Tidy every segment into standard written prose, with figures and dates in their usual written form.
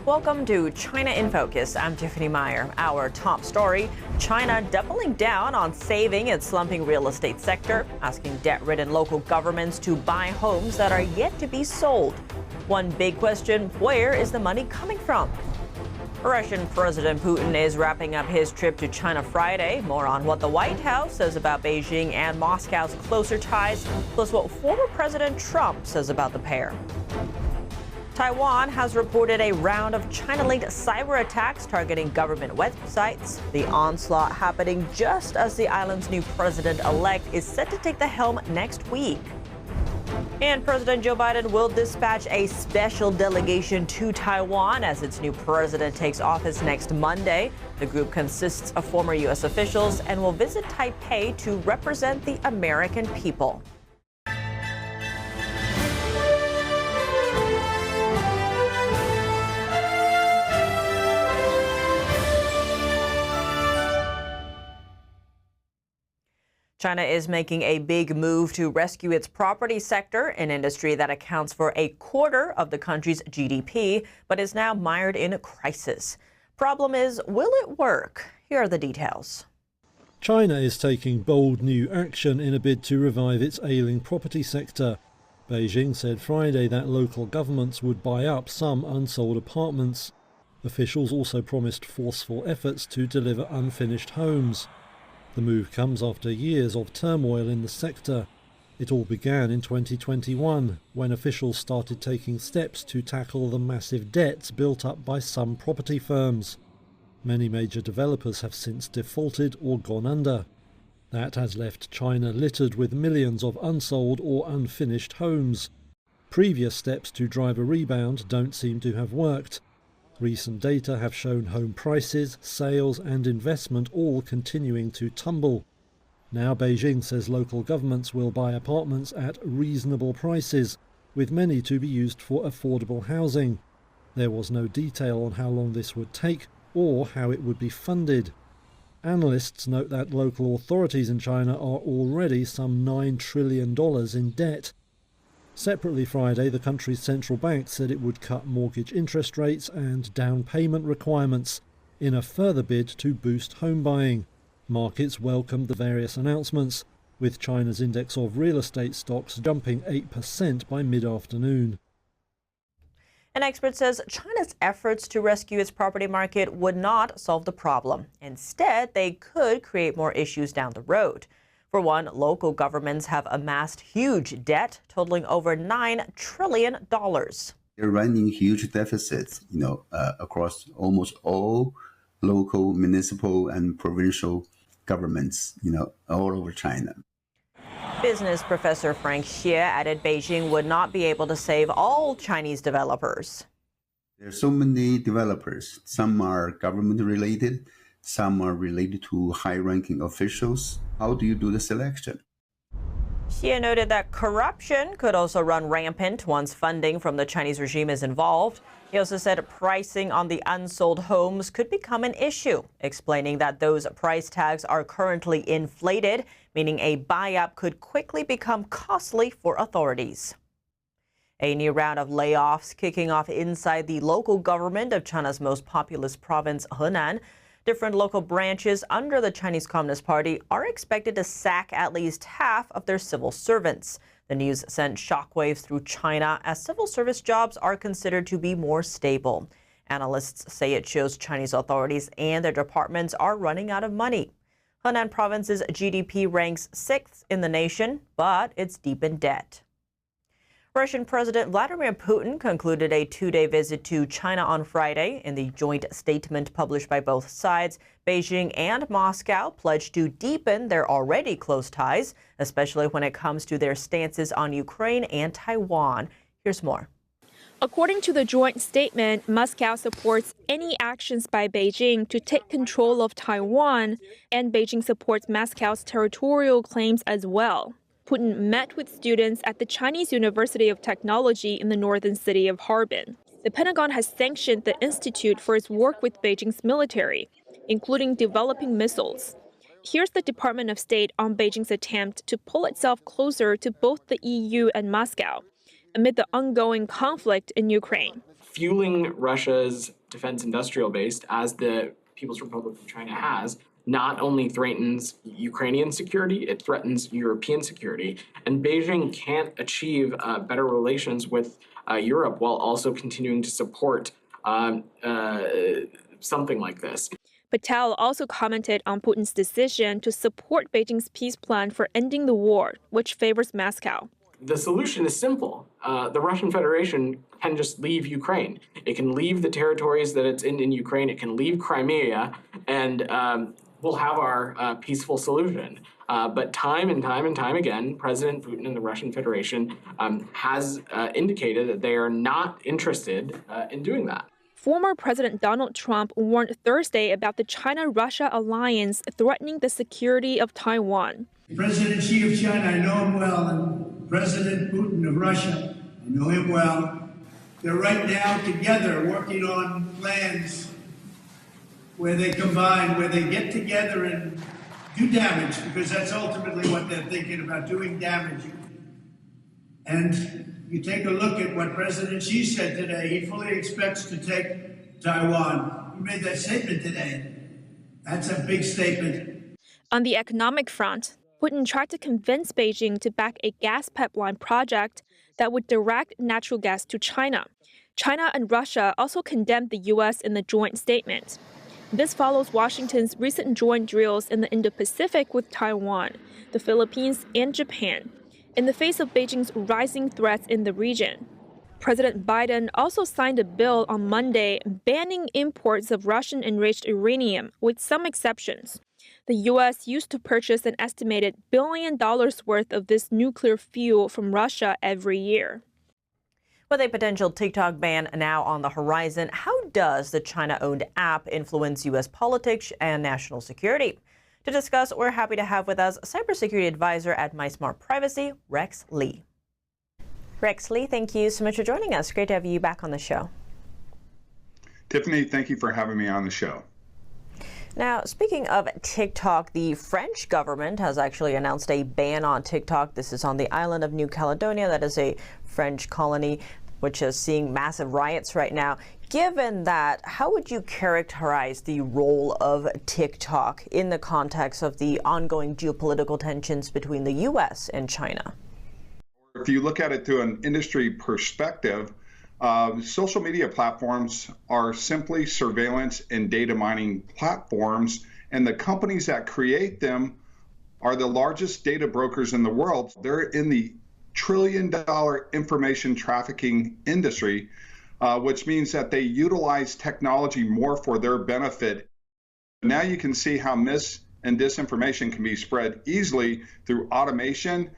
Welcome to China in Focus. I'm Tiffany Meyer. Our top story, China doubling down on saving its slumping real estate sector, asking debt-ridden local governments to buy homes that are yet to be sold. One big question, where is the money coming from? Russian President Putin is wrapping up his trip to China Friday. More on what the White House says about Beijing and Moscow's closer ties, plus what former President Trump says about the pair. Taiwan has reported a round of China-linked cyber attacks targeting government websites. The onslaught happening just as the island's new president-elect is set to take the helm next week. And President Joe Biden will dispatch a special delegation to Taiwan as its new president takes office next Monday. The group consists of former U.S. officials and will visit Taipei to represent the American people. China is making a big move to rescue its property sector, an industry that accounts for a quarter of the country's GDP, but is now mired in a crisis. Problem is, will it work? Here are the details. China is taking bold new action in a bid to revive its ailing property sector. Beijing said Friday that local governments would buy up some unsold apartments. Officials also promised forceful efforts to deliver unfinished homes. The move comes after years of turmoil in the sector. It all began in 2021, when officials started taking steps to tackle the massive debts built up by some property firms. Many major developers have since defaulted or gone under. That has left China littered with millions of unsold or unfinished homes. Previous steps to drive a rebound don't seem to have worked. Recent data have shown home prices, sales and investment all continuing to tumble. Now Beijing says local governments will buy apartments at reasonable prices, with many to be used for affordable housing. There was no detail on how long this would take or how it would be funded. Analysts note that local authorities in China are already some $9 trillion in debt. Separately Friday, the country's central bank said it would cut mortgage interest rates and down payment requirements in a further bid to boost home buying. Markets welcomed the various announcements, with China's index of real estate stocks jumping 8% by mid-afternoon. An expert says China's efforts to rescue its property market would not solve the problem. Instead, they could create more issues down the road. For one, local governments have amassed huge debt totaling over $9 trillion. They're running huge deficits, across almost all local, municipal, and provincial governments, all over China. Business professor Frank Xie added Beijing would not be able to save all Chinese developers. There are so many developers. Some are government-related. Some are related to high-ranking officials. How do you do the selection? Xie noted that corruption could also run rampant once funding from the Chinese regime is involved. He also said pricing on the unsold homes could become an issue, explaining that those price tags are currently inflated, meaning a buy-up could quickly become costly for authorities. A new round of layoffs kicking off inside the local government of China's most populous province, Henan. Different local branches under the Chinese Communist Party are expected to sack at least half of their civil servants. The news sent shockwaves through China as civil service jobs are considered to be more stable. Analysts say it shows Chinese authorities and their departments are running out of money. Henan province's GDP ranks 6th in the nation, but it's deep in debt. Russian President Vladimir Putin concluded a two-day visit to China on Friday. In the joint statement published by both sides, Beijing and Moscow pledged to deepen their already close ties, especially when it comes to their stances on Ukraine and Taiwan. Here's more. According to the joint statement, Moscow supports any actions by Beijing to take control of Taiwan, and Beijing supports Moscow's territorial claims as well. Putin met with students at the Chinese University of Technology in the northern city of Harbin. The Pentagon has sanctioned the institute for its work with Beijing's military, including developing missiles. Here's the Department of State on Beijing's attempt to pull itself closer to both the EU and Moscow amid the ongoing conflict in Ukraine. fueling Russia's defense industrial base, as the People's Republic of China has, not only threatens Ukrainian security, it threatens European security. And Beijing can't achieve better relations with Europe while also continuing to support something like this. Patel also commented on Putin's decision to support Beijing's peace plan for ending the war, which favors Moscow. The solution is simple. The Russian Federation can just leave Ukraine. It can leave the territories that it's in Ukraine. It can leave Crimea, and we'll have our peaceful solution. But time and time again, President Putin and the Russian Federation has indicated that they are not interested in doing that. Former President Donald Trump warned Thursday about the China-Russia alliance threatening the security of Taiwan. President Xi of China, I know him well, and President Putin of Russia, I know him well. They're right now together working on plans where they combine, where they get together and do damage, because that's ultimately what they're thinking about, doing damage. And you take a look at what President Xi said today. He fully expects to take Taiwan. He made that statement today. That's a big statement. On the economic front, Putin tried to convince Beijing to back a gas pipeline project that would direct natural gas to China. China and Russia also condemned the U.S. in the joint statement. This follows Washington's recent joint drills in the Indo-Pacific with Taiwan, the Philippines, and Japan, in the face of Beijing's rising threats in the region. President Biden also signed a bill on Monday banning imports of Russian-enriched uranium, with some exceptions. The U.S. used to purchase an estimated $1 billion worth of this nuclear fuel from Russia every year. With a potential TikTok ban now on the horizon, how does the China-owned app influence U.S. politics and national security? To discuss, we're happy to have with us cybersecurity advisor at MySmart Privacy, Rex Lee. Rex Lee, thank you so much for joining us. Great to have you back on the show. Tiffany, thank you for having me on the show. Now, speaking of TikTok, the French government has actually announced a ban on TikTok. This is on the island of New Caledonia. That is a French colony, which is seeing massive riots right now. Given that, how would you characterize the role of TikTok in the context of the ongoing geopolitical tensions between the U.S. and China? If you look at it through an industry perspective, social media platforms are simply surveillance and data mining platforms, and the companies that create them are the largest data brokers in the world. They're in the trillion-dollar information trafficking industry, which means that they utilize technology more for their benefit. Now you can see how mis and disinformation can be spread easily through automation,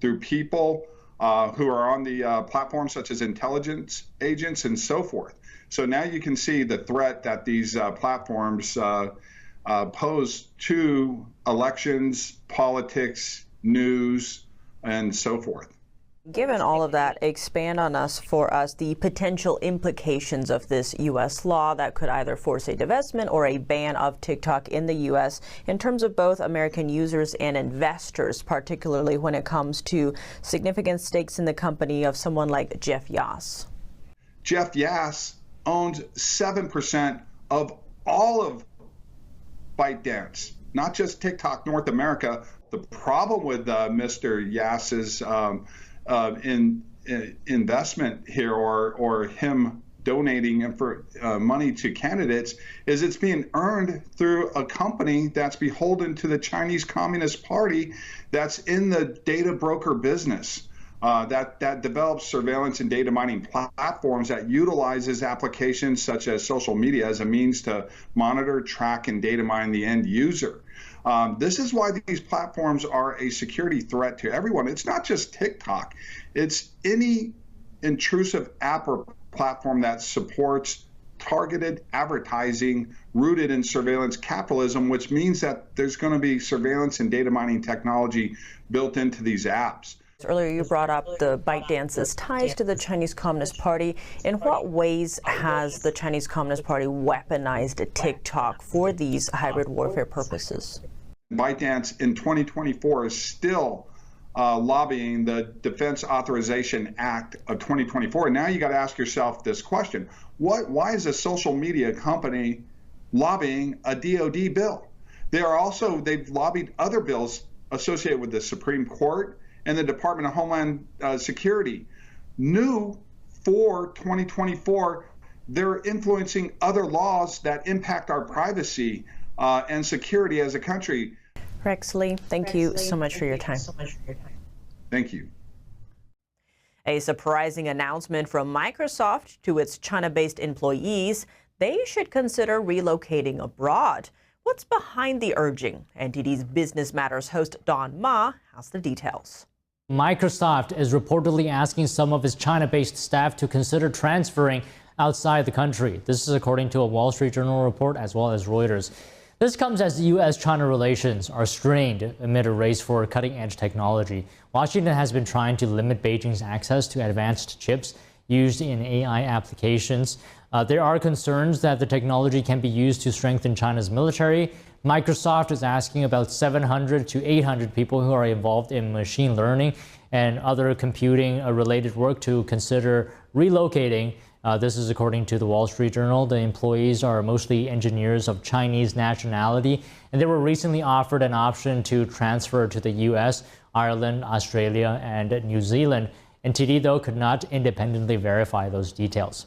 through people who are on the platform, such as intelligence agents and so forth. So now you can see the threat that these platforms pose to elections, politics, news, and so forth. Given all of that, expand on for us the potential implications of this U.S. law that could either force a divestment or a ban of TikTok in the U.S. in terms of both American users and investors, particularly when it comes to significant stakes in the company of someone like Jeff Yass. Jeff Yass owns 7% of all of ByteDance, not just TikTok North America. The problem with Mr. Yass's investment here, or him donating money to candidates, is it's being earned through a company that's beholden to the Chinese Communist Party, that's in the data broker business, that develops surveillance and data mining platforms, that utilizes applications such as social media as a means to monitor, track, and data mine the end user. This is why these platforms are a security threat to everyone. It's not just TikTok. It's any intrusive app or platform that supports targeted advertising rooted in surveillance capitalism, which means that there's going to be surveillance and data mining technology built into these apps. Earlier, you brought up the ByteDance's ties to the Chinese Communist Party. In what ways has the Chinese Communist Party weaponized TikTok for these hybrid warfare purposes? ByteDance in 2024 is still lobbying the Defense Authorization Act of 2024. And now you got to ask yourself this question. Why is a social media company lobbying a DOD bill? They've lobbied other bills associated with the Supreme Court and the Department of Homeland Security. New for 2024, they're influencing other laws that impact our privacy and security as a country. Rex Lee, thank you so much for your time. Thank you. A surprising announcement from Microsoft to its China-based employees. They should consider relocating abroad. What's behind the urging? NTD's Business Matters host Don Ma has the details. Microsoft is reportedly asking some of its China-based staff to consider transferring outside the country. This is according to a Wall Street Journal report as well as Reuters. This comes as U.S.-China relations are strained amid a race for cutting-edge technology. Washington has been trying to limit Beijing's access to advanced chips used in AI applications. There are concerns that the technology can be used to strengthen China's military. Microsoft is asking about 700 to 800 people who are involved in machine learning and other computing-related work to consider relocating. This is according to the Wall Street Journal. The employees are mostly engineers of Chinese nationality, and they were recently offered an option to transfer to the U.S., Ireland, Australia, and New Zealand. NTD, though, could not independently verify those details.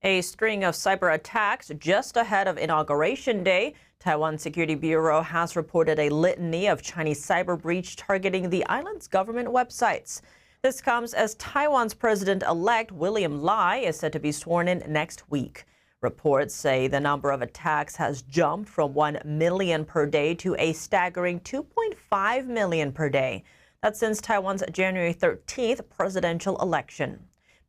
A string of cyber attacks just ahead of Inauguration Day. Taiwan Security Bureau has reported a litany of Chinese cyber breach targeting the island's government websites. This comes as Taiwan's president-elect William Lai is set to be sworn in next week. Reports say the number of attacks has jumped from 1 million per day to a staggering 2.5 million per day. That's since Taiwan's January 13th presidential election.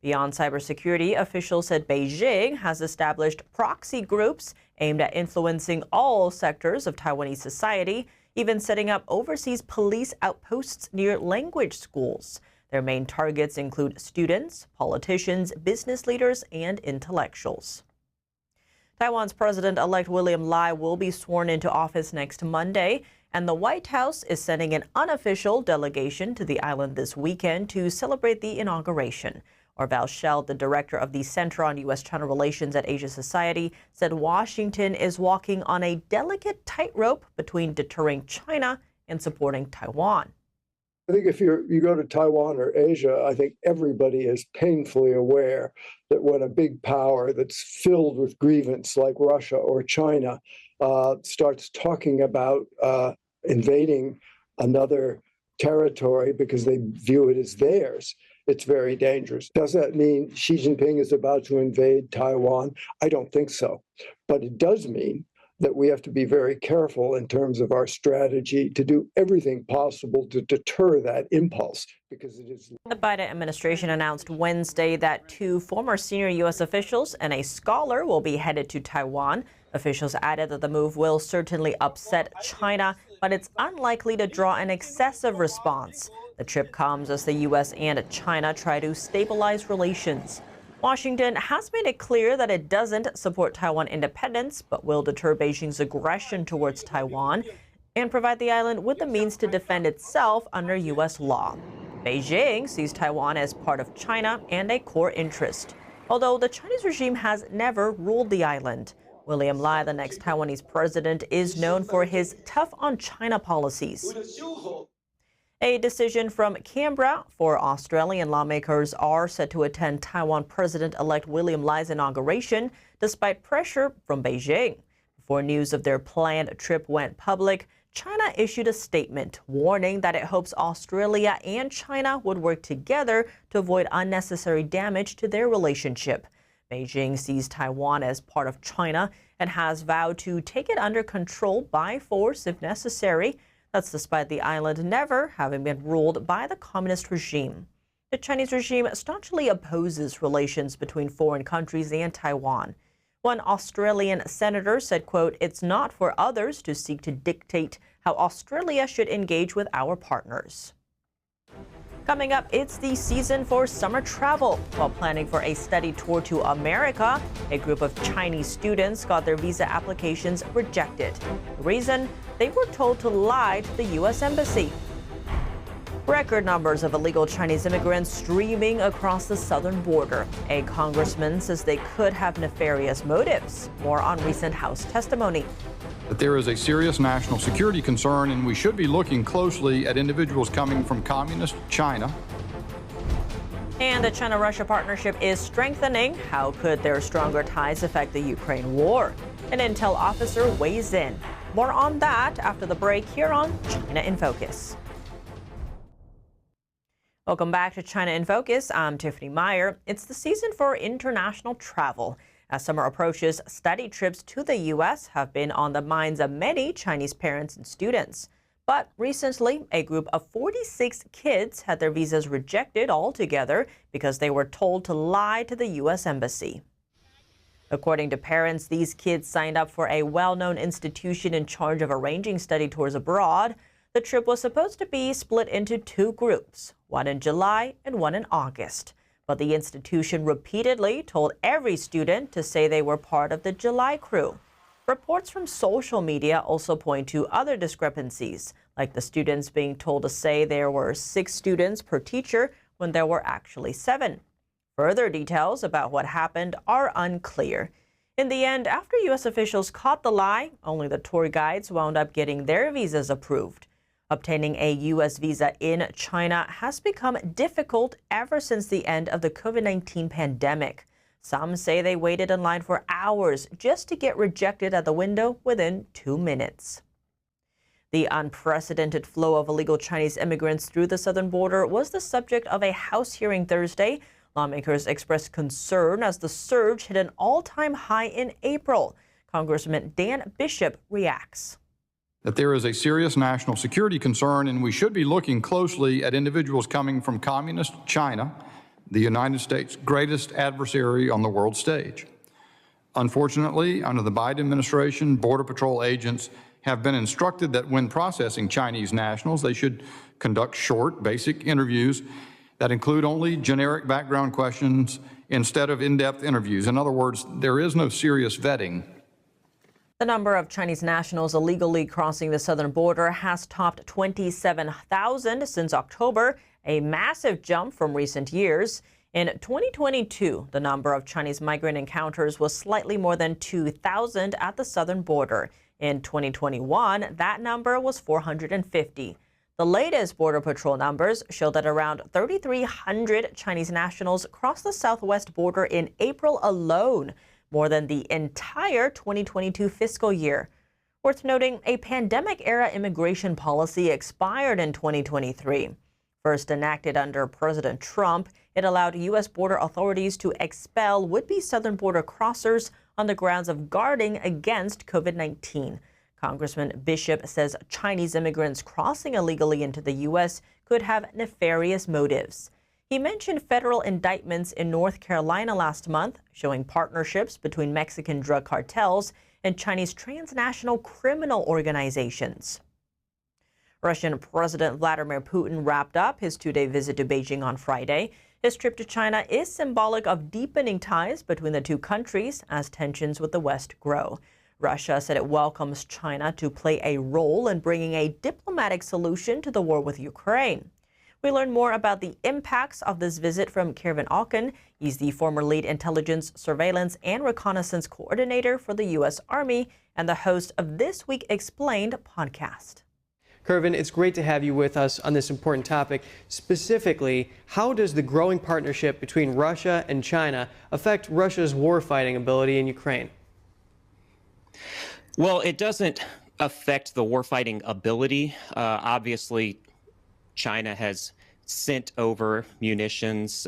Beyond cybersecurity, officials said Beijing has established proxy groups aimed at influencing all sectors of Taiwanese society, even setting up overseas police outposts near language schools. Their main targets include students, politicians, business leaders, and intellectuals. Taiwan's president-elect William Lai will be sworn into office next Monday, and the White House is sending an unofficial delegation to the island this weekend to celebrate the inauguration. Orval Schell, the director of the Center on U.S.-China Relations at Asia Society, said Washington is walking on a delicate tightrope between deterring China and supporting Taiwan. I think if you go to Taiwan or Asia, I think everybody is painfully aware that when a big power that's filled with grievance like Russia or China starts talking about invading another territory because they view it as theirs, it's very dangerous. Does that mean Xi Jinping is about to invade Taiwan? I don't think so. But it does mean that we have to be very careful in terms of our strategy to do everything possible to deter that impulse, because it is. The Biden administration announced Wednesday that 2 former senior U.S. officials and a scholar will be headed to Taiwan. Officials added that the move will certainly upset China, but it's unlikely to draw an excessive response. The trip comes as the U.S. and China try to stabilize relations. Washington has made it clear that it doesn't support Taiwan independence, but will deter Beijing's aggression towards Taiwan and provide the island with the means to defend itself under U.S. law. Beijing sees Taiwan as part of China and a core interest, although the Chinese regime has never ruled the island. William Lai, the next Taiwanese president, is known for his tough-on-China policies. A decision from Canberra for Australian lawmakers are set to attend Taiwan President-elect William Lai's inauguration, despite pressure from Beijing. Before news of their planned trip went public, China issued a statement warning that it hopes Australia and China would work together to avoid unnecessary damage to their relationship. Beijing sees Taiwan as part of China and has vowed to take it under control by force if necessary. That's despite the island never having been ruled by the communist regime. The Chinese regime staunchly opposes relations between foreign countries and Taiwan. One Australian senator said, quote, "It's not for others to seek to dictate how Australia should engage with our partners." Coming up, it's the season for summer travel. While planning for a study tour to America, a group of Chinese students got their visa applications rejected. The reason? They were told to lie to the U.S. Embassy. Record numbers of illegal Chinese immigrants streaming across the southern border. A congressman says they could have nefarious motives. More on recent House testimony. That there is a serious national security concern, and we should be looking closely at individuals coming from communist China. And the China-Russia partnership is strengthening. How could their stronger ties affect the Ukraine war? An intel officer weighs in. More on that after the break here on China in Focus. Welcome back to China in Focus. I'm Tiffany Meyer. It's the season for international travel. As summer approaches, study trips to the U.S. have been on the minds of many Chinese parents and students. But recently, a group of 46 kids had their visas rejected altogether because they were told to lie to the U.S. Embassy. According to parents, these kids signed up for a well-known institution in charge of arranging study tours abroad. The trip was supposed to be split into two groups, one in July and one in August. But the institution repeatedly told every student to say they were part of the July crew. Reports from social media also point to other discrepancies, like the students being told to say there were 6 students per teacher when there were actually 7. Further details about what happened are unclear. In the end, after U.S. officials caught the lie, only the tour guides wound up getting their visas approved. Obtaining a U.S. visa in China has become difficult ever since the end of the COVID-19 pandemic. Some say they waited in line for hours just to get rejected at the window within 2 minutes. The unprecedented flow of illegal Chinese immigrants through the southern border was the subject of a House hearing Thursday. Lawmakers expressed concern as the surge hit an all-time high in April. Congressman Dan Bishop reacts. That there is a serious national security concern, and we should be looking closely at individuals coming from communist China, the United States' greatest adversary on the world stage. Unfortunately, under the Biden administration, Border Patrol agents have been instructed that when processing Chinese nationals, they should conduct short, basic interviews that include only generic background questions instead of in-depth interviews. In other words, there is no serious vetting. The number of Chinese nationals illegally crossing the southern border has topped 27,000 since October, a massive jump from recent years. In 2022, the number of Chinese migrant encounters was slightly more than 2,000 at the southern border. In 2021, that number was 450. The latest Border Patrol numbers show that around 3,300 Chinese nationals crossed the southwest border in April alone, more than the entire 2022 fiscal year. Worth noting, a pandemic-era immigration policy expired in 2023. First enacted under President Trump, it allowed U.S. border authorities to expel would-be southern border crossers on the grounds of guarding against COVID-19. Congressman Bishop says Chinese immigrants crossing illegally into the U.S. could have nefarious motives. He mentioned federal indictments in North Carolina last month, showing partnerships between Mexican drug cartels and Chinese transnational criminal organizations. Russian President Vladimir Putin wrapped up his 2-day visit to Beijing on Friday. His trip to China is symbolic of deepening ties between the two countries as tensions with the West grow. Russia said it welcomes China to play a role in bringing a diplomatic solution to the war with Ukraine. We learn more about the impacts of this visit from Kervin Auken. He's the former lead intelligence, surveillance, and reconnaissance coordinator for the U.S. Army and the host of This Week Explained podcast. Kervin, it's great to have you with us on this important topic. Specifically, how does the growing partnership between Russia and China affect Russia's warfighting ability in Ukraine? Well, it doesn't affect the warfighting ability. Obviously, China has sent over munitions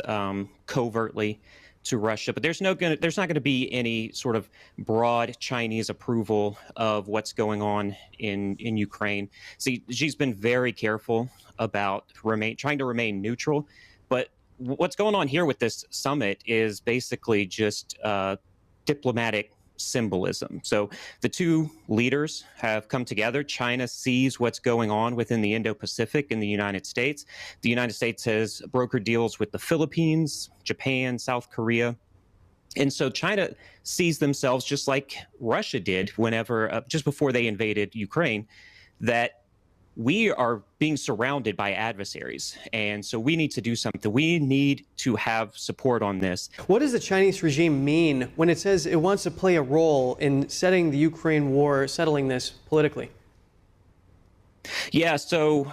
covertly to Russia, but there's not going to be any sort of broad Chinese approval of what's going on in Ukraine. See, Xi's been very careful about trying to remain neutral, but what's going on here with this summit is basically just diplomatic symbolism. So the two leaders have come together. China sees what's going on within the Indo-Pacific in the United States. The United States has brokered deals with the Philippines, Japan, South Korea. And so China sees themselves just like Russia did whenever, just before they invaded Ukraine, that we are being surrounded by adversaries. And so we need to do something. We need to have support on this. What does the Chinese regime mean when it says it wants to play a role in setting the Ukraine war, settling this politically? Yeah, so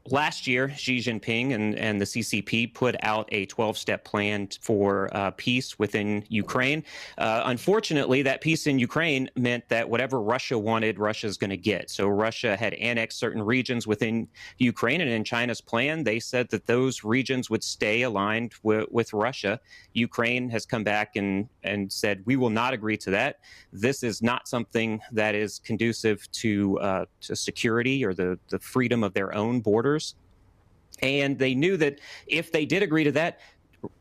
last year, Xi Jinping and the CCP put out a 12-step plan for peace within Ukraine. Unfortunately, that peace in Ukraine meant that whatever Russia wanted, Russia's going to get. So Russia had annexed certain regions within Ukraine, and in China's plan, they said that those regions would stay aligned with Russia. Ukraine has come back and said, we will not agree to that. This is not something that is conducive to security or the freedom of their own borders. And they knew that if they did agree to that,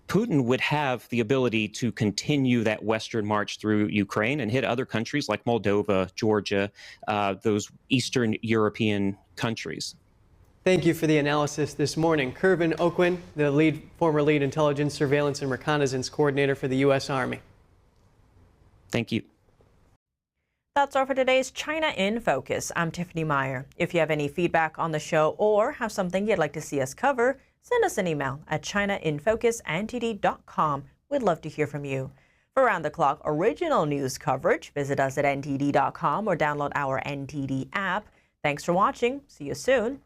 Putin would have the ability to continue that western march through Ukraine and hit other countries like Moldova, Georgia, those Eastern European countries. Thank you for the analysis this morning. Kervin Okwin, the former lead intelligence, surveillance, and reconnaissance coordinator for the U.S. Army. Thank you. That's all for today's China in Focus. I'm Tiffany Meyer. If you have any feedback on the show or have something you'd like to see us cover, send us an email at chinainfocus@ntd.com. We'd love to hear from you. For round-the-clock original news coverage, visit us at ntd.com or download our NTD app. Thanks for watching. See you soon.